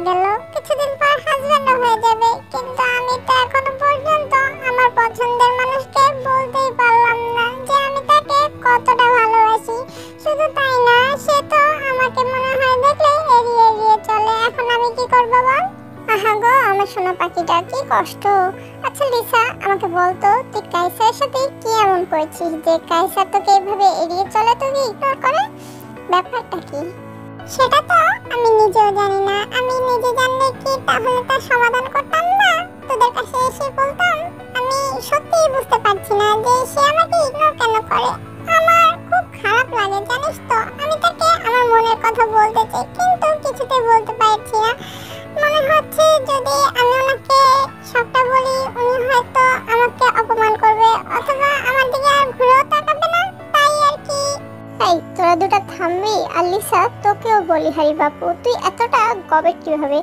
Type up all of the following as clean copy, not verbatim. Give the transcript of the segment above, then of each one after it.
গেল, কিছুদিন পর হাজবেন্ডও হয়ে যাবে, কিন্তু আমি তো এখনো পর্যন্ত আমার পছন্দের মানুষকে বলতেই পারলাম না যে আমি তাকে কতটা ভালোবাসি। শুধু তাই না, সে তো আমাকে মনে হয় দেখলে এড়িয়ে এড়িয়ে চলে। এখন আমি কি করবো বল? আহা গো আমার সোনা পাখিটা, কি কষ্ট। আচ্ছা লিসা, আমাকে বলতো তুই কাইসারের সাথে কি এমন করেছিস যে কাইসার তোকে এইভাবে এড়িয়ে চলে, তোকে ইগনোর করে? ব্যাপারটা কি? সেটা তো আমি নিজেও জানি না। আমি নিজে জানলে কি তাহলে তার সমাধান করতাম না, তোদের কাছে এসে বলতাম? আমি সত্যিই বুঝতে পারছি না যে সে আমাকে ইগনোর কেন করে। আমার খুব খারাপ লাগে জানিস তো। আমি তাকে আমার মনের কথা বলতে চাই, কিন্তু কিছুতেই বলতে পারছি না। মনে হচ্ছে যদি আমি ওনাকে সবটা বলি, উনি হয়তো আমাকে অপমান করবে অথবা আমার দিকে আর ঘুরেও তাকাবে না, তাই আর কি। এই তোরা দুটা থামবি? আর লিসা, তোকেও বলি হারি বাপু, তুই এতটা গবেট কিভাবে?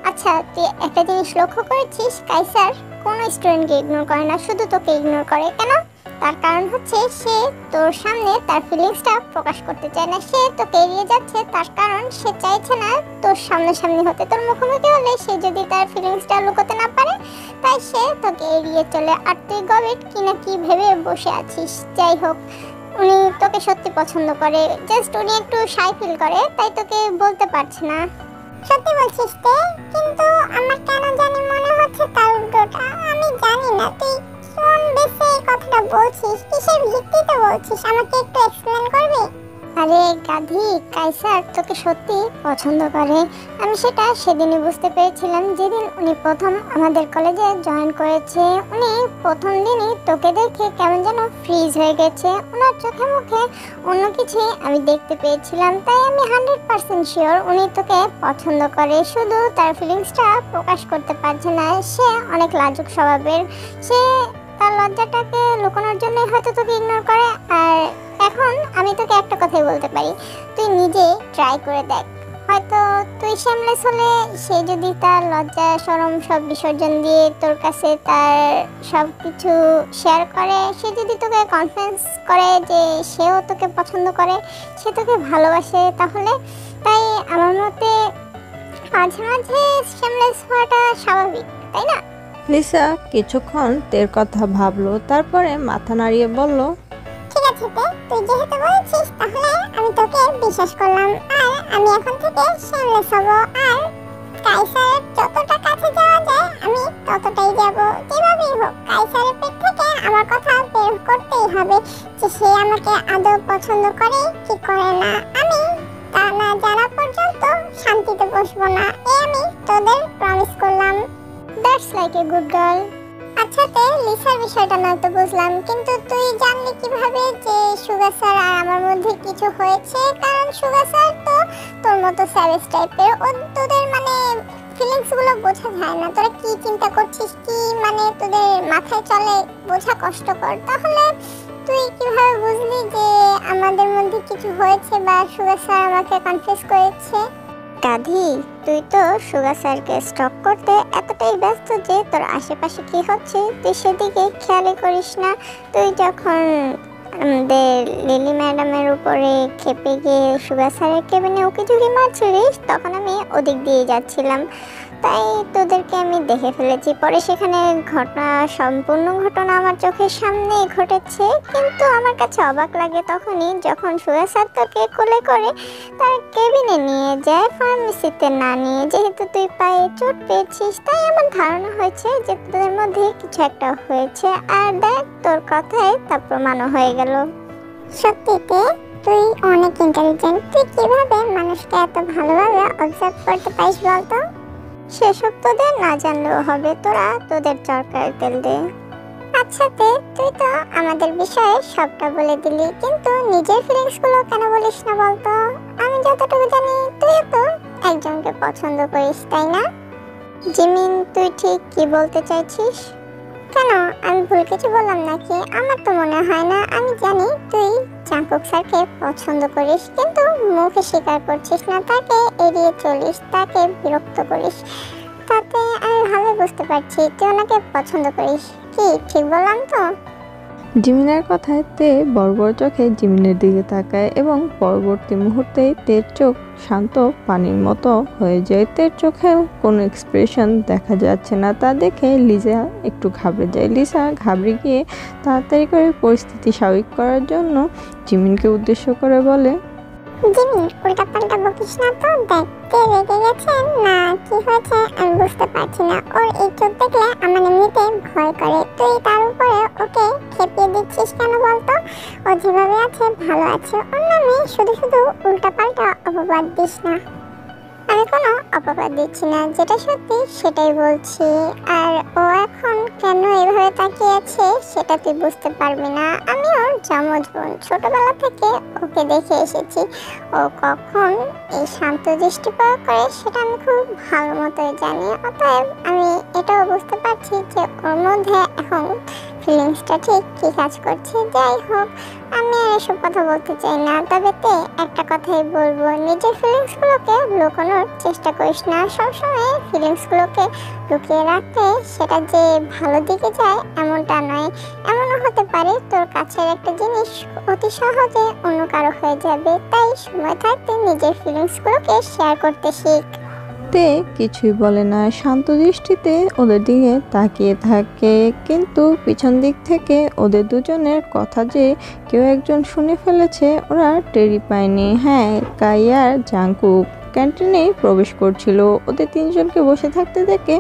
আচ্ছা তুই একটা জিনিস লক্ষ্য করেছিস, কাইসার কোনো স্টুডেন্টকে ইগনোর করে না, শুধু তোকে ইগনোর করে। কেন? তার কারণ হচ্ছে সে তোর সামনে তার ফিলিংসটা প্রকাশ করতে চায় না। সে তোকে এড়িয়ে যাচ্ছে তার কারণ সে চাইছে না তোর সামনাসামনি হতে। তোর মুখোমুখি হলে সে যদি তার ফিলিংসটা লুকোতে না পারে, তাই সে তোকে এড়িয়ে চলে। আর তুই গবেট কি না কি ভেবে বসে আছিস। যাই হোক, উনি তোকে সত্যি পছন্দ করে, জাস্ট উনি একটু শাই ফিল করে, তাই তোকে বলতে পারছে না। সত্যি বলছিস তে? কিন্তু আমার কেন জানি মনে হচ্ছে তার উল্টোটা। আমি জানি না তুই কোন বেসে এই কথাটা বলছিস, কিসের ভিত্তিতে বলছিস, আমাকে একটু এক্সপ্লেন করবি? আরে গাধি, কাইসার তোকে সত্যি পছন্দ করে। আমি সেটা সেদিনই বুঝতে পেরেছিলাম যেদিন উনি প্রথম আমাদের কলেজে জয়েন করেছে। উনি প্রথম দিনই তোকে দেখে কেমন যেন ফ্রিজ হয়ে গেছে। ওনার চোখে মুখে অন্য কিছুই আমি দেখতে পেয়েছিলাম। তাই আমি 100% শিওর উনি তোকে পছন্দ করে, শুধু তার ফিলিংসটা প্রকাশ করতে পারছে না। সে অনেক লাজুক স্বভাবের, সে তার লজ্জাটাকে লুকানোর জন্য হয়তো তোকে ইগনোর করে। আর এখন আমি তোকে একটা কথাই বলতে পারি, তুই নিজে ট্রাই করে দেখ। হয়তো তুই শেমলেস হলে সে যদি তার লজ্জা শরম সব বিসর্জন দিয়ে তোর কাছে তার সব কিছু শেয়ার করে, সে যদি তোকে কনফিডেন্স করে যে সেও তোকে পছন্দ করে, সে তোকে ভালোবাসে, তাহলে তাই আমার মতে মাঝে মাঝে শেমলেস হওয়াটা স্বাভাবিক, তাই না? লিসা কিছুক্ষণ তের কথা ভাবলো, তারপরে মাথা নাড়িয়ে বলল, ঠিক আছে তে, তুই যেহেতু বলছিস তাহলে আমি তোকে বিশ্বাস করলাম। আর আমি এখন থেকে শেমলেস হব, আর কাইসারের যতটা কাছে যাওয়া যায় আমি ততটাই যাব। যেভাবেই হোক কাইসারের পেট থেকে আমার কথা বের করতেই হবে যে সে আমাকে আদৌ পছন্দ করে কি করে না। আমি তা না জানা পর্যন্ত শান্তিতে বসবো না, এই আমি তোদের প্রমিস করলাম। That's like a good girl. আচ্ছা তে, লিসার বিষয়টা না তো বুঝলাম, কিন্তু তুই জানলি কিভাবে যে সুগা স্যার আর আমার মধ্যে কিছু হয়েছে? কারণ সুগা স্যার তো তোর মতো স্যারেজ টাইপের, ও তোদের মানে ফিলিংস গুলো বোঝা যায় না। তোরা কি চিন্তা করছিস, কি মানে তোদের মাথায় চলে, বোঝা কষ্টকর। তাহলে তুই কিভাবে বুঝলি যে আমাদের মধ্যে কিছু হয়েছে বা সুগা স্যার আমাকে কনফিউজ করেছে? গাধি, তুই তো সুগা স্যারকে স্টক করতে এতটাই ব্যস্ত যে তোর আশেপাশে কি হচ্ছে তুই সেদিকে খেয়ালই করিস না। তুই যখন আমাদের লিলি ম্যাডামের উপরে খেপে গিয়ে সুগা স্যারের কেবিনে উকি ঝুঁকি মারছিলিস, তখন আমি ওদিক দিয়ে যাচ্ছিলাম, তাই তোদেরকে আমি দেখে ফেলেছি। পরে সেখানে সম্পূর্ণ ঘটনা আমার চোখের সামনেই ঘটেছে। কিন্তু আমার কাছে অবাক লাগে তখনই যখন সুগা স্যার তোকে কোলে করে তার কেবিনে নিয়ে যায়, ফার্মেসিতে না নিয়ে। যেহেতু তুই পায়ে চোট পেয়েছিস, তাই আমার ধারণা হয়েছে যে তোদের মধ্যে কিছু একটা হয়েছে। আর দেখ, তোর কথায় তা প্রমাণও হয়ে গেল। সত্যিতে তুই অনেক ইন্টেলিজেন্ট। তুই কিভাবে মানুষকে এত ভালোভাবে অবজার্ভ করতে পারিস বলতো? সেসব তোদের না জানলেও হবে, তোরা তোদের চরকায় তেল দে। আচ্ছা তে, তুই তো আমাদের বিষয়ে সবটা বলে দিলি, কিন্তু নিজের ফিলিংস গুলো কেন বলিস না বলতো? আমি যতটুকু জানি তুই তো একজনকে পছন্দ করিস, তাই না? জিমিন, তুই ঠিক কি বলতে চাইছিস? কেন, আমি ভুল কিছু বললাম নাকি? আমার তো মনে হয় না। আমি জানি তুই জাঙ্কুক স্যারকে পছন্দ করিস, কিন্তু মুখে স্বীকার করছিস না, তাকে এড়িয়ে চলিস, তাকে বিরক্ত করিস। তাতে আমি ভালো বুঝতে পারছি তুই ওনাকে পছন্দ করিস। কি ঠিক বললাম তো? জিমিনের কথায় তে বড় বড় চোখে জিমিনের দিকে তাকায় এবং পরবর্তী মুহূর্তেই তের চোখ শান্ত পানির মতো হয়ে যায়। তের চোখেও কোনো এক্সপ্রেশন দেখা যাচ্ছে না। তা দেখে লিজা একটু ঘাবড়ে যায়। লিসা ঘাবড়ে গিয়ে তাড়াতাড়ি করে পরিস্থিতি স্বাভাবিক করার জন্য জিমিনকে উদ্দেশ্য করে বলে, জিমিন, উল্টাপাল্টা বকিস না তো। দেখতে রেগে গেছে না কি হয়েছে আমি বুঝতে পারছি না। ওর এই চোখ দেখলে আমার এমনিতে ভয় করে। তুই তার উপরে ওকে খেপিয়ে দিচ্ছিস কেন বলতো? ও যেভাবে আছে ভালো আছে। ওর নামে শুধু শুধু উল্টাপাল্টা অপবাদ দিস না। আমি কোনো অপবাদ দিচ্ছি না, যেটা সত্যি সেটাই বলছি। আর ও এখন কেন এভাবে তাকিয়ে আছে সেটা তুই বুঝতে পারবি না। আমি ওর যমজ বোন, ছোটবেলা থেকে ওকে দেখে এসেছি। ও কখন এই শান্ত দৃষ্টি প্রয়োগ করে সেটা আমি খুব ভালো মতোই জানি। অতএব আমি এটাও বুঝতে পারছি যে ওর মধ্যে এখন ফিলিংসটা ঠিক কী কাজ করছে। যাই হোক, আমি আর এসব কথা বলতে চাই না। তবে তে একটা কথাই বলবো, নিজের ফিলিংসগুলোকে লুকানোর চেষ্টা করিস না। সবসময় ফিলিংসগুলোকে লুকিয়ে রাখতে সেটা যে ভালো দিকে যায় এমনটা নয়। এমনও হতে পারে তোর কাছের একটা জিনিস অতি সহজে অন্য কারো হয়ে যাবে। তাই সময় থাকতে নিজের ফিলিংসগুলোকে শেয়ার করতে শিখ। তে কিছুই বলে না, শান্ত দৃষ্টিতে ওদের দিকে তাকিয়ে থাকে। কিন্তু পিছন দিক থেকে ওদের দুজনের কথা যে কেউ একজন শুনে ফেলেছে ওরা টেরই পায়নি। হ্যাঁ, কাই আর জাংকুক ক্যান্টিনে প্রবেশ করছিল। ওদের তিনজনকে বসে থাকতে দেখে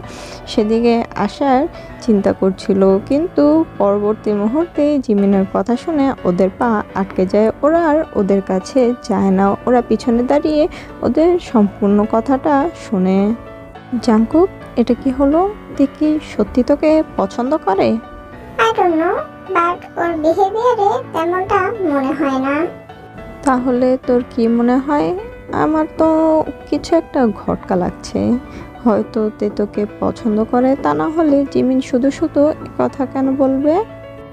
সেদিকে আসার চিন্তা করছিল, কিন্তু পরবর্তী মুহূর্তে জিমিনের কথা শুনে ওদের পা আটকে যায়। ওরা আর ওদের কাছে যায় না। ওরা পিছনে দাঁড়িয়ে ওদের সম্পূর্ণ কথাটা শুনে। জাংকুক, এটা কি হলো? দেখি সত্যি তোকে পছন্দ করে? আই ডোন্ট নো, বাট ওর বিহেভিয়ারে তেমনটা মনে হয় না। তাহলে তোর কি মনে হয়? আমার তো কিছু একটা ঘটকা লাগছে। হয়তো তে তোকে পছন্দ করে, তা না হলে জিমিন শুধু শুধু এ কথা কেন বলবে?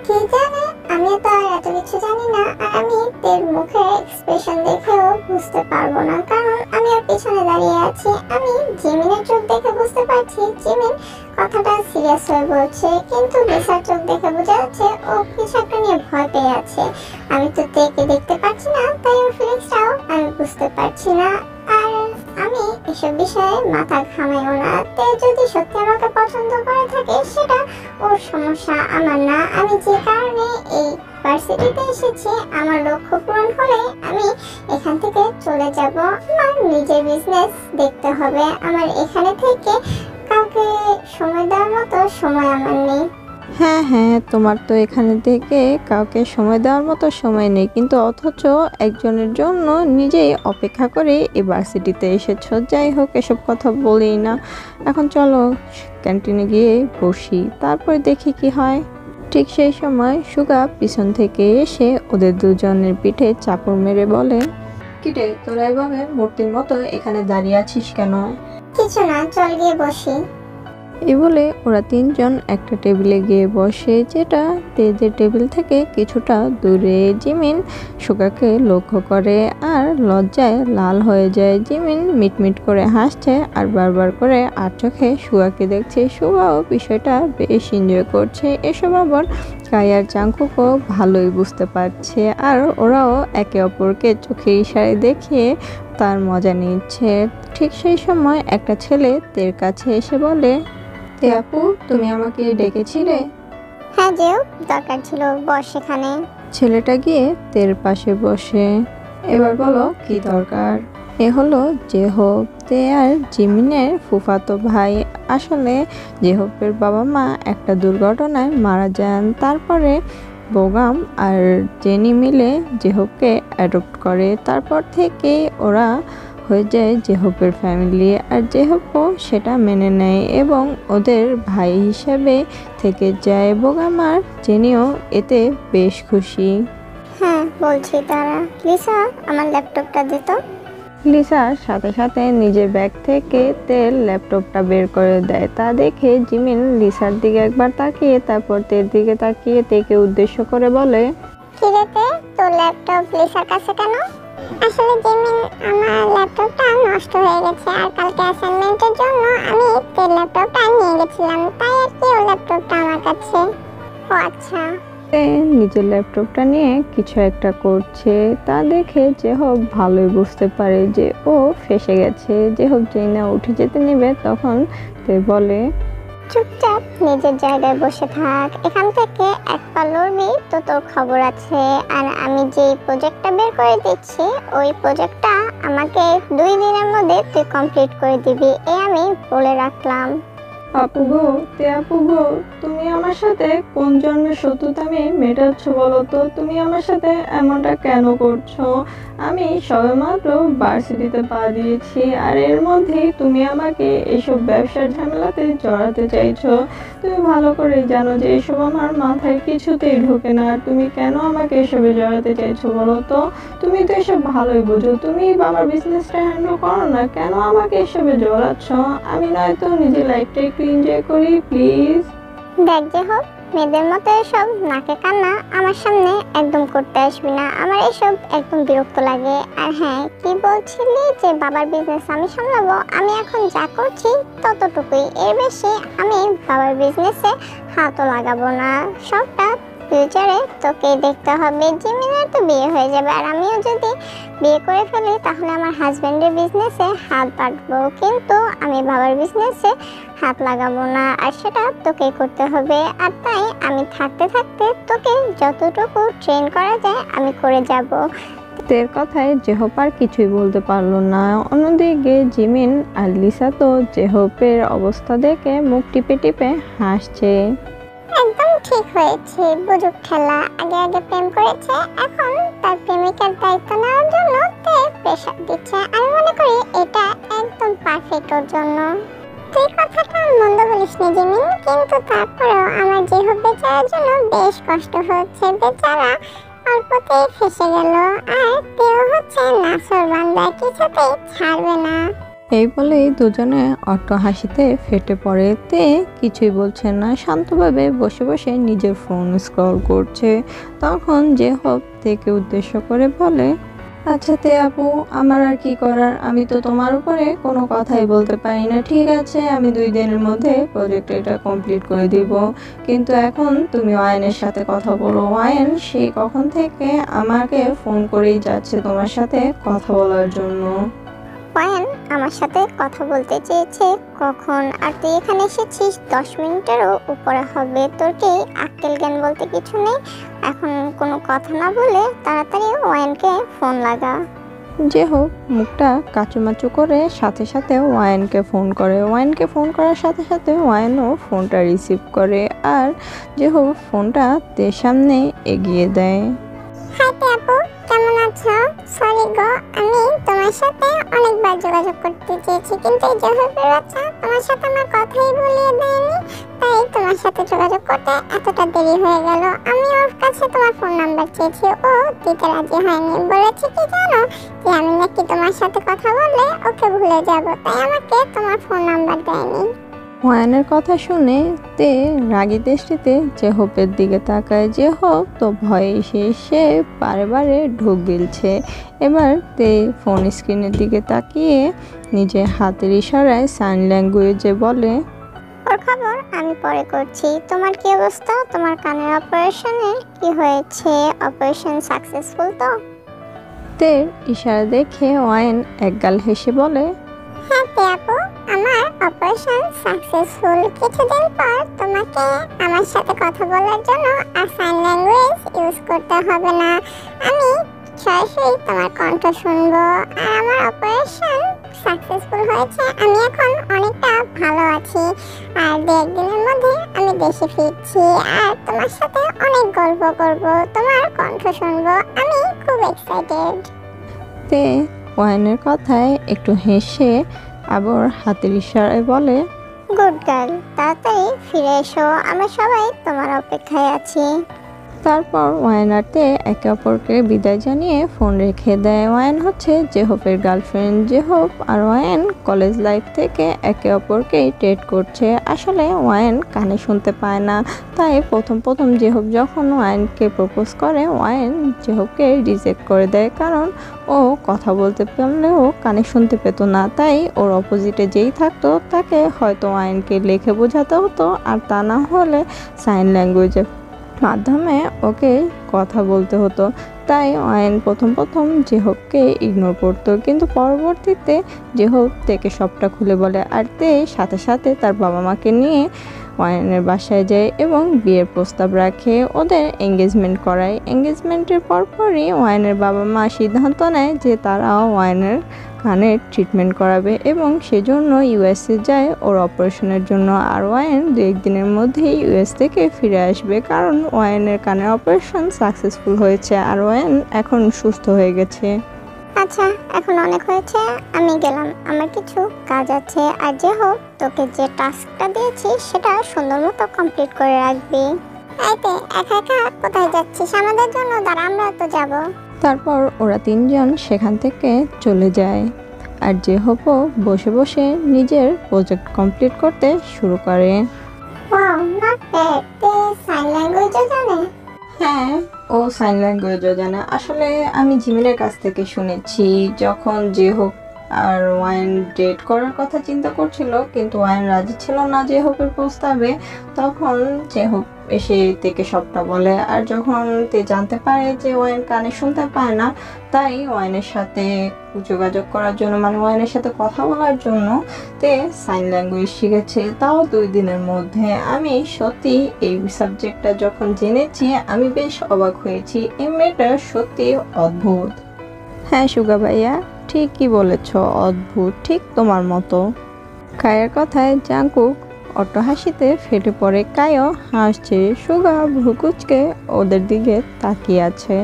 কে জানে, আমি তো আর এত কিছু জানি না। আর আমি তের মুখের এক্সপ্রেশন দেখেও বুঝতে পারবো না, কারণ আমি ওর পিছনে দাঁড়িয়ে আছি। আমি জিমিনের চোখ দেখে বুঝতে পারছি জিমিন কথাটা সিরিয়াস হয়ে বলছে, কিন্তু লিসার চোখ দেখে বোঝা যাচ্ছে ও কিছু একটা নিয়ে ভয় পেয়ে আছে। আমি তো তেকে দেখতে পাচ্ছি না, তাই ওর ফিলিংসটাও আমি বুঝতে পারছি না। আর আমি এসব বিষয়ে মাথা ঘামাইও না। তে যদি সত্যি আমাকে পছন্দ করে থাকে সেটা ওর সমস্যা, আমার না। আমি যে কারণে এই ভার্সিটিতে এসেছি, আমার লক্ষ্য পূরণ হলে আমি এখান থেকে চলে যাব। আমার নিজের বিজনেস দেখতে হবে। আমার এখানে থেকে কাউকে সময় দেওয়ার মতো সময় আমার নেই। হ্যাঁ হ্যাঁ, তোমার তো এখানে থেকে কাউকে সময় দেওয়ার মতো সময় নেই, কিন্তু অথচ একজনের জন্য নিজেই অপেক্ষা করে এই ভার্সিটিতে এসেছো। যাই হোক, এসব কথা বলি না। এখন চলো ক্যান্টিনে গিয়ে বসি, তারপর দেখি কি হয়। ঠিক সেই সময় সুগা পিছন থেকে এসে ওদের দুজনের পিঠে চাপড় মেরে বলে, কিরে, তোরা এভাবে মূর্তির মতো এখানে দাঁড়িয়ে আছিস কেন? কিছু না, চল গিয়ে বসি। এই বলে ওরা তিনজন একটা টেবিলে গিয়ে বসে, যেটা তেজের টেবিল থেকে কিছুটা দূরে। জিমিন সুগাকে লক্ষ্য করে আর লজ্জায় লাল হয়ে যায়। জিমিন মিটমিট করে হাসছে আর বারবার করে আর চোখে সুগাকে দেখছে। সুগাও বিষয়টা বেশ এনজয় করছে। এসব আবার কাই আর জাংকুকও ভালোই বুঝতে পারছে, আর ওরাও একে অপরকে চোখের ইশারায় দেখিয়ে তার মজা নিচ্ছে। ঠিক সেই সময় একটা ছেলে তের কাছে এসে বলে, তে আপু, তুমি আমাকে ডেকেছিলে? হ্যাঁ যেও, দরকার ছিল, বস এখানে। ছেলেটা গিয়ে তের পাশে বসে। এবার বলো কি দরকার? এ হলো জেহব, তে আর জিমিনের ফুফাতো ভাই। আসলে জেহবের বাবা মা একটা দুর্ঘটনায় মারা যান। তারপরে বোগাম আর জেনি মিলে জেহবকে অ্যাডপ্ট করে। তারপর থেকে ওরা হয়ে যায় জেহবের ফ্যামিলি, আর জেহবও সেটা মেনে নেয় এবং ওদের ভাই হিসেবে থেকে যায়। বোগাম আর জেনিও এতে বেশ খুশি। হ্যাঁ বলছি, তারা লিসা আমার ল্যাপটপটা দিত। লিসার সাথে সাথে নিজের ব্যাগ থেকে তের ল্যাপটপটা বের করে দেয়। তা দেখে জিমিন লিসার দিকে একবার তাকিয়ে তারপর তের দিকে তাকিয়ে তেকে উদ্দেশ্য করে বলে, কিরেতে, তোর ল্যাপটপ লিসার কাছে কেন? আসলে জিমিন, আমার ল্যাপটপটা নষ্ট হয়ে গেছে, আর কালকে অ্যাসাইনমেন্টের জন্য আমি তের ল্যাপটপটা নিয়ে গেছিলাম, তাই আর কি ওর ল্যাপটপটা আমার কাছে। ও আচ্ছা। সে নিজের ল্যাপটপটা নিয়ে কিছু একটা করছে, তা দেখে জেহব ভালোই বুঝতে পারে যে ও ফেঁসে গেছে। জেহব যেই না উঠে যেতে নেবে তখন তে বলে, চুপচাপ নিজের জায়গায় বসে থাক, এখান থেকে এক পা লড়বি তো তোর খবর আছে। আর আমি যেই প্রজেক্টটা বের করে দিচ্ছি ওই প্রজেক্টটা আমাকে 2 দিনের মধ্যে তুই কমপ্লিট করে দিবি, আমি বলে রাখলাম। আপু গো, তে আপু গো, তুমি আমার সাথে কোন জন্মের শত্রুতা মেটাচ্ছ বলো তো? তুমি আমার সাথে এমনটা কেন করছো? আমি সবেমাত্র ভার্সিটিতে পা দিয়েছি, আর এর মধ্যেই তুমি আমাকে এসব ব্যবসার ঝামেলাতে জড়াতে চাইছো। তুমি ভালো করেই জানো যে এসব আমার মাথায় কিছুতেই ঢোকে না। আর তুমি কেন আমাকে এসবে জড়াতে চাইছো বলো তো? তুমি তো এসব ভালোই বোঝো, তুমি বাবার বিজনেসটা হ্যান্ডেল করো না, কেন আমাকে এসবে জড়াচ্ছ? আমি নয়তো নিজের লাইফটা একটু এনজয় করি, প্লিজ। দেখ যে হোক, মেয়েদের মতো এসব নাকে কান্না আমার সামনে একদম করতে আসবি না, আমার এসব একদম বিরক্ত লাগে। আর হ্যাঁ, কি বলছিলি যে বাবার বিজনেস আমি সামলাবো? আমি এখন যা করছি ততটুকুই, এর বেশি আমি বাবার বিজনেসে হাতও লাগাবো না। সবটা ফিউচারে তোকে দেখতে হবে। জিমিনের তো বিয়ে হয়ে যাবে, আর আমিও যদি বিয়ে করে ফেলি তাহলে আমার হাজবেন্ডের বিজনেসে হাত বাড়বো, কিন্তু আমি বাবার বিজনেসে হাত লাগাবো না, আর সেটা তোকেই করতে হবে। আর তাই আমি থাকতে থাকতে তোকে যতটুকু ট্রেন করা যায় আমি করে যাব। তের কথায় জেহব আর কিছুই বলতে পারলো না। অন্যদিকে জিমিন আর লিসা তো জেহবের অবস্থা দেখে মুখ টিপে টিপে হাসছে। একদম ঠিক হয়েছে, বুঝুক খেলা। আগে আগে প্রেম করেছে, এখন তার প্রেমিকার দায়িত্ব নেওয়ার জন্য তে প্রেশার দিচ্ছে। আমি মনে করি এটা একদম পারফেক্ট ওর জন্য। তুই কথাটা মন্দ বলিস নি জিমিন, কিন্তু তারপরেও আমার জেহব বেচারার জন্য বেশ কষ্ট হচ্ছে। বেচারা অল্পতেই ফেসে গেল, আর তেও হচ্ছে নাসর বান্দা, কিছুতেই ছাড়বে না। এই বলেই দুজনে অট্ট হাসিতে ফেটে পড়ে। তে কিছুই বলছে না, শান্তভাবে বসে বসে নিজের ফোন স্ক্রল করছে। তখন জেহব তেকে উদ্দেশ্য করে বলে, আচ্ছা তে আপু, আমার আর কি করার? আমি তো তোমার উপরে কোনো কথাই বলতে পারি না। ঠিক আছে, আমি 2 দিনের মধ্যে প্রজেক্ট এটা কমপ্লিট করে দিব, কিন্তু এখন তুমি ওয়াইনের সাথে কথা বলো। ওয়াইন সেই কখন থেকে আমাকে ফোন করেই যাচ্ছে তোমার সাথে কথা বলার জন্য। ওয়াইন আমার সাথে কথা বলতে চেয়েছে কখন? আর তুই এখানে এসেছিস 10 মিনিটেরও উপরে হবে। তোর কি আক্কেল জ্ঞান বলতে কিছু নেই? এখন কোনো কথা না বলে তাড়াতাড়ি ওয়াইনকে ফোন লাগা। জেহব মুখটা কাচুমাচু করে সাথে সাথে ওয়াইনকে ফোন করে। ওয়াইনকে ফোন করার সাথে সাথে ওয়াইনও ফোনটা রিসিভ করে, আর জেহব ফোনটা তের সামনে এগিয়ে দেয়। হাই তে আপু, কেমন আছো? সরি গো, আমি তোমার সাথে অনেকবার যোগাযোগ করতে চেয়েছি, কিন্তু এই জোহরের বাচ্চা তোমার সাথে আমার কথাই বলিয়ে দেয়নি, তাই তোমার সাথে যোগাযোগ করতে এতটা দেরি হয়ে গেল। আমি ওর কাছে তোমার ফোন নাম্বার চেয়েছি, ও দিতে রাজি হয়নি। বলেছে কি জানো, যে আমি নাকি তোমার সাথে কথা বললে ওকে ভুলে যাব, তাই আমাকে তোমার ফোন নাম্বার দেয়নি। ওয়াইনের কথা শুনে তে রাগী দৃষ্টিতে জেহবের দিকে তাকায়। জেহব তো ভয়ে সে বারে বারে ঢোক গিলছে। এবার তে ফোন স্ক্রিনের দিকে তাকিয়ে নিজের হাতের ইশারায় সাইন ল্যাঙ্গুয়েজে বলে, ওর খবর আমি পরে করছি। তোমার কি অবস্থা? তোমার কানের অপারেশনের কি হয়েছে? অপারেশন সাকসেসফুল তো? তের ইশারা দেখে ওয়াইন একগাল হেসে বলে, হ্যাঁ তে আপু, আমার অপারেশন সাকসেসফুল। কিছুদিন পর তোমাকে আমার সাথে কথা বলার জন্য আর সাইন ল্যাঙ্গুয়েজ ইউজ করতে হবে না, আমি সরাসরি তোমার কণ্ঠ শুনবো। আর আমার অপারেশন সাকসেসফুল হয়েছে, আমি এখন অনেকটা ভালো আছি, আর 2-1 দিনের মধ্যে আমি দেশে ফিরছি, আর তোমার সাথে অনেক গল্প করব, তোমার কণ্ঠ শুনবো। আমি খুব এক্সাইটেড। তে ওয়াইনের কথায় একটু হেসে আবার হাতের ইশারায় বলে, গুড গার্ল, তাড়াতাড়ি ফিরে এসো, আমরা সবাই তোমার অপেক্ষায় আছি। তারপর ওয়াইন আর তে একে অপরকে বিদায় জানিয়ে ফোন রেখে দেয়। ওয়াইন হচ্ছে জেহবের গার্লফ্রেন্ড। জেহব আর ওয়াইন কলেজ লাইফ থেকে একে অপরকে ডেট করছে। আসলে ওয়াইন কানে শুনতে পায় না, তাই প্রথম প্রথম জেহব যখন ওয়াইনকে প্রপোজ করে, ওয়াইন জেহবকে রিজেক্ট করে দেয়, কারণ ও কথা বলতে পারলেও কানে শুনতে পেত না। তাই ওর অপোজিটে যেই থাকতো তাকে হয়তো ওয়াইনকে লিখে বোঝাতে হতো, আর তা না হলে সাইন ল্যাঙ্গুয়েজে মাধ্যমে ওকে কথা বলতে হতো। তাই অয়ন প্রথম জেহবকে ইগনোর করতো, কিন্তু পরবর্তীতে জেহব তেকে সবটা খুলে বলে আর তে সাথে সাথে তার বাবা মাকে নিয়ে অয়নের বাসায় যায় এবং বিয়ের প্রস্তাব রাখে, ওদের এঙ্গেজমেন্ট করায়। এঙ্গেজমেন্টের পরপরই অয়নের বাবা মা সিদ্ধান্ত নেয় যে তারা অয়নের কানের ট্রিটমেন্ট করাবে এবং সেজন্য ইউএসএ যায় ওর অপারেশনের জন্য। আর অয়ন 2-1 দিনের মধ্যেই ইউএস থেকে ফিরে আসবে, কারণ অয়নের কানের অপারেশন সাকসেসফুল হয়েছে আর অয়ন এখন সুস্থ হয়ে গেছে। আচ্ছা, এখন অনেক হয়েছে, আমি গেলাম, আমার কিছু কাজ আছে। আর যে হোক, তোকে যে টাস্কটা দিয়েছি সেটা সুন্দর মতো কমপ্লিট করে রাখবি। এইতে একা একা কোথায় যাচ্ছিস? আমাদের জন্য দাঁড়া, আমরা তো যাব। তারপর ওরা 3 জন সেখান থেকে চলে যায় আর জেহবও বসে বসে নিজের প্রজেক্ট কমপ্লিট করতে শুরু করে। Wow, not bad. তে সাইন ল্যাঙ্গুয়েজও জানে? হ্যাঁ, ও সাইন ল্যাঙ্গুয়েজও জানে। আসলে আমি জিমিনের কাছ থেকে শুনেছি, যখন জেহব আর ওয়াইন ডেট করার কথা চিন্তা করছিল কিন্তু ওয়াইন রাজি ছিল না জেহবের প্রস্তাবে, তখন জেহব এসে তেকে সবটা বলে। আর যখন তে জানতে পারে যে ওয়াইন কানে শুনতে পায় না, তাই ওয়াইনের সাথে যোগাযোগ করার জন্য, মানে ওয়াইনের সাথে কথা বলার জন্য তে সাইন ল্যাঙ্গুয়েজ শিখেছে, তাও 2 দিনের মধ্যে। আমি সত্যি এই সাবজেক্টটা যখন জেনেছি আমি বেশ অবাক হয়েছি। এই মেয়েটা সত্যি অদ্ভুত। হ্যাঁ সুগা ভাইয়া, ঠিকই বলেছ, অদ্ভুত, ঠিক তোমার মতো। কায়ের কথায় জাংকুক অট্টহাসিতে ফেটে পড়ে। কায়ও হাসছে, সুগা ভ্রুকুচকে ওদের দিকে তাকিয়ে আছে।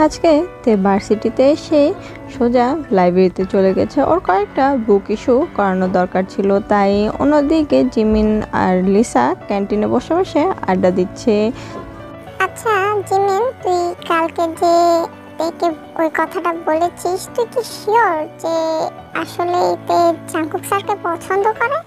আজকে তে ভার্সিটিতে এসে সোজা লাইব্রেরিতে চলে গেছে, ওর কয়েকটা বুক ইস্যু করানো দরকার ছিল। তাই অন্যদিকে জিমিন আর লিসা ক্যান্টিনে বসে বসে আড্ডা দিচ্ছে। আচ্ছা জিমিন, তুই কালকে যে তেকে ওই কথাটা বলেছিস, তুই কি শিওর যে আসলে তে জাংকুক স্যারকে পছন্দ করে?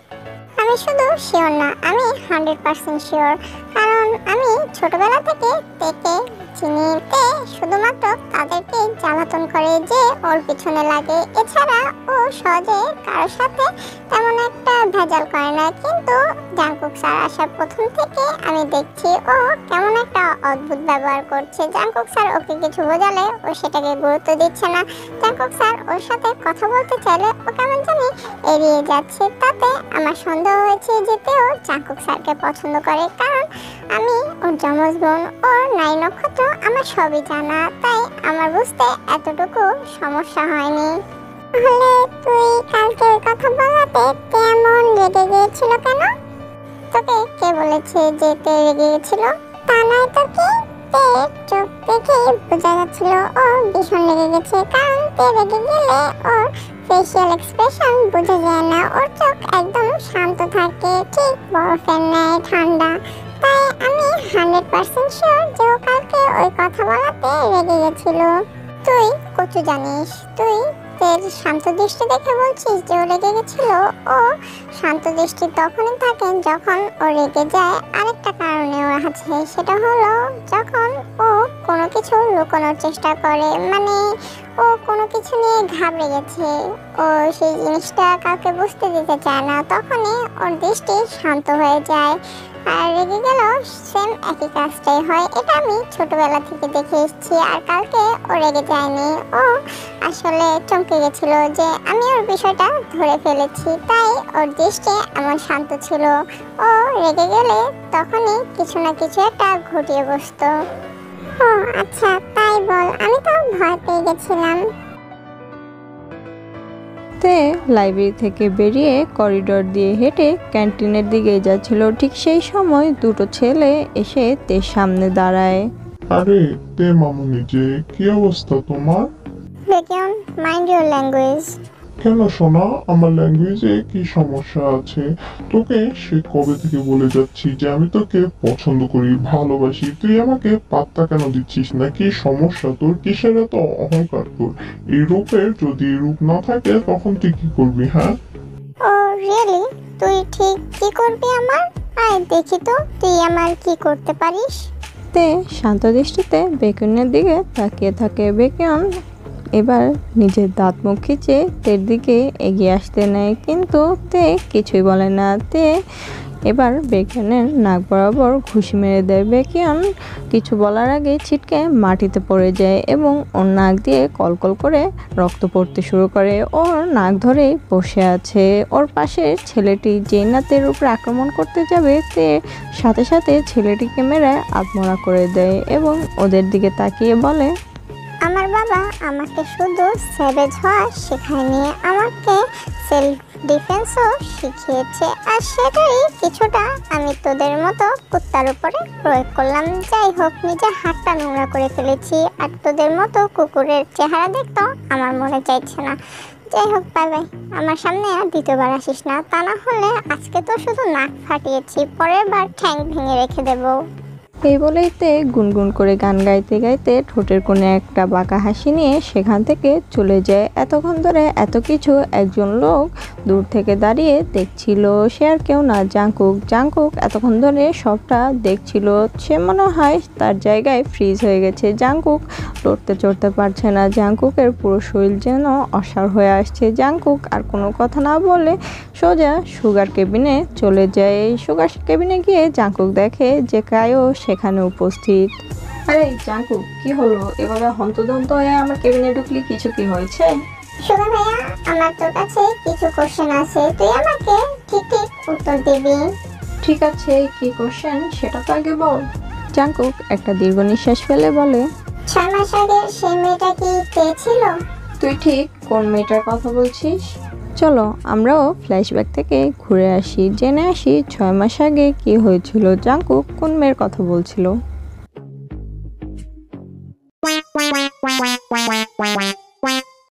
আমি শুধু শিওর না, আমি 100% শিওর, কারণ আমি ছোটবেলা থেকে তেকে চিনি। তে শুধুমাত্র তাদেরকে জ্বালাতন করে যে ওর পিছনে লাগে, এছাড়া ও সহজে কারোর সাথে তেমন একটা ভেজাল করে না। কিন্তু জাংকুক স্যার আসার প্রথম থেকে আমি দেখছি ও কেমন একটা অদ্ভুত ব্যবহার করছে। জাংকুক স্যার ওকে কিছু বোঝালে ও সেটাকে গুরুত্ব দিচ্ছে না। জাংকুক স্যার ওর সাথে কথা বলতে চাইলে ও কেমন জানি এড়িয়ে যাচ্ছে। তাতে আমার সন্দেহ হয়েছে যে তেও জাংকুক স্যারকে পছন্দ করে, কারণ আমি ওর যমজ বোন, ওর 9 নক্ষত্র আমার সবই জানা, তাই আমার বুঝতে এতটুকু সমস্যা হয়নি। তাহলে তুই কালকে ওই কথা বলাতে কেমন রেগে গিয়েছিল কেন? তোকে কে বলেছে যে তে রেগে গেছিল? তা নয় তো কি, তে চোখ দেখে বোঝা যাচ্ছিল ও ভীষণ রেগে গেছে, কারণ তে রেগে গেলে ওর ফেশিয়াল এক্সপ্রেশন বোঝা যায় না, ওর চোখ একদম শান্ত থাকে, ঠিক বরফের ন্যায় ঠান্ডা। তাই আমি 100% শিওর যে ও কালকে ওই কথা বলাতে রেগে গেছিল। তুই কচু জানিস, তুই তের শান্ত দৃষ্টি দেখে বলছিস যে ও রেগে গেছিল? ও শান্ত দৃষ্টি তখনই থাকে যখন ও রেগে যায় আরেকটা কারণেও আছে, সেটা হলো যখন ও কোনো কিছু লুকানোর চেষ্টা করে, মানে ও কোনো কিছু নিয়ে ঘাবড়ে গেছে, ও সেই জিনিসটা কাউকে বুঝতে দিতে চায় না, তখনই ওর দৃষ্টি শান্ত হয়ে যায়। আর রেগে গেল সেম একই কাজটাই হয়, এটা আমি ছোটবেলা থেকে দেখে এসেছি। আর কালকে ও রেগে যায়নি, ও আসলে চমকে গেছিল যে আমি ওর বিষয়টা ধরে ফেলেছি, তাই ওর দৃষ্টি এমন শান্ত ছিল। ও রেগে গেলে তখনই কিছু না কিছু একটা ঘটিয়ে বসতো। ও আচ্ছা, তাই বল, আমি তো ভয় পেয়ে গেছিলাম। তে লাইব্রেরি থেকে বেরিয়ে করিডোর দিয়ে হেঁটে ক্যান্টিনের দিকে যাচ্ছিল, ঠিক সেই সময় 2টো ছেলে এসে তের সামনে দাঁড়ায়। আরে তে মামুনি যে, কি অবস্থা তোমার? বেকিয়ন, মাইন্ড ইউর ল্যাঙ্গুয়েজ। কেন সোনা, আমার ল্যাঙ্গুয়েজে কি সমস্যা আছে? তোকে সে কবে থেকে বলে যাচ্ছি যে আমি তোকে পছন্দ করি, ভালোবাসি, তুই আমাকে পাত্তা কেন দিচ্ছিস না? কি সমস্যা তোর? কিসের এত অহংকার তোর? এই রূপের যদি রূপ না থাকে তখন তুই কি করবি? হ্যাঁ, ও রিয়েলি? তুই ঠিক কি করবি আমার? আয় দেখি তো তুই আমার কি করতে পারিস। তে শান্ত দৃষ্টিতে বেকনের দিকে তাকিয়ে থাকে। বেকন এবার নিজের দাঁত মুখ খিচে তের দিকে এগিয়ে আসতে নেয়, কিন্তু তে কিছুই বলে না। তে এবার বেকিয়নের নাক বরাবর ঘুষি মেরে দেয়। বেকিয়ন কিছু বলার আগে ছিটকে মাটিতে পড়ে যায় এবং ওর নাক দিয়ে কলকল করে রক্ত পড়তে শুরু করে। ওর নাক ধরেই বসে আছে। ওর পাশে ছেলেটি যেই নাতের উপর আক্রমণ করতে যাবে তে সাথে সাথে ছেলেটিকে মেরে আত্মহত্যা করে দেয় এবং ওদের দিকে তাকিয়ে বলে, আমার বাবা আমাকে শুধু স্যাভেজ হওয়া শেখায়নি, আমাকে সেলফ ডিফেন্সও শিখিয়েছে, আর সেটাই কিছুটা আমি তোদের মতো কুত্তার উপরে প্রয়োগ করলাম। যাই হোক, নিজের হাতটা নোংরা করে ফেলেছি, আর তোদের মতো কুকুরের চেহারা দেখতেও আমার মনে চাইছে না। যাই হোক, বাই বাই। আমার সামনে আর দ্বিতীয়বার আসিস না, তা না হলে আজকে তো শুধু নাক ফাটিয়েছি, পরের বার ঠ্যাং ভেঙে রেখে দেবো। এই বলেইতে গুনগুন করে গান গাইতে গাইতে ঠোঁটের কোণে একটা বাঁকা হাসি নিয়ে সেখান থেকে চলে যায়। এতক্ষণ ধরে এত কিছু একজন লোক দূর থেকে দাঁড়িয়ে দেখছিল। সে আর কেউ না, জাংকুক এতক্ষণ ধরে সবটা দেখছিল। সে মনে হয় তার জায়গায় ফ্রিজ হয়ে গেছে। জাংকুক লড়তে চড়তে পারছে না। জাংকুকের পুরো শরীর যেন অসাড় হয়ে আসছে। জাংকুক আর কোনো কথা না বলে সোজা সুগার কেবিনে চলে যায়। সুগার কেবিনে গিয়ে জাংকুক দেখে যে কায়ো সেখানে উপস্থিত। আরে জাংকুক, কি হলো? এভাবে হন্তদন্ত হয়ে আমার কেবিনে ঢুকলি, কিছু কি হয়েছে? সুগা ভাইয়া, আমার তোর কাছে কিছু কোশ্চেন আছে, তুই আমাকে ঠিক ঠিক উত্তর দিবি। ঠিক আছে, কি কোশ্চেন সেটা তো আগে বল। জাংকুক একটা দীর্ঘ নিঃশ্বাস ফেলে বলে, 6 মাস আগে সেই মেয়েটা কি পেয়েছিল? তুই ঠিক কোন মেয়েটার কথা বলছিস? চলো আমরাও ফ্ল্যাশব্যাক থেকে ঘুরে আসি, জেনে আসি 6 মাস আগে কি হয়েছিল। জাংকুক কোন মেয়ের কথা বলছিল।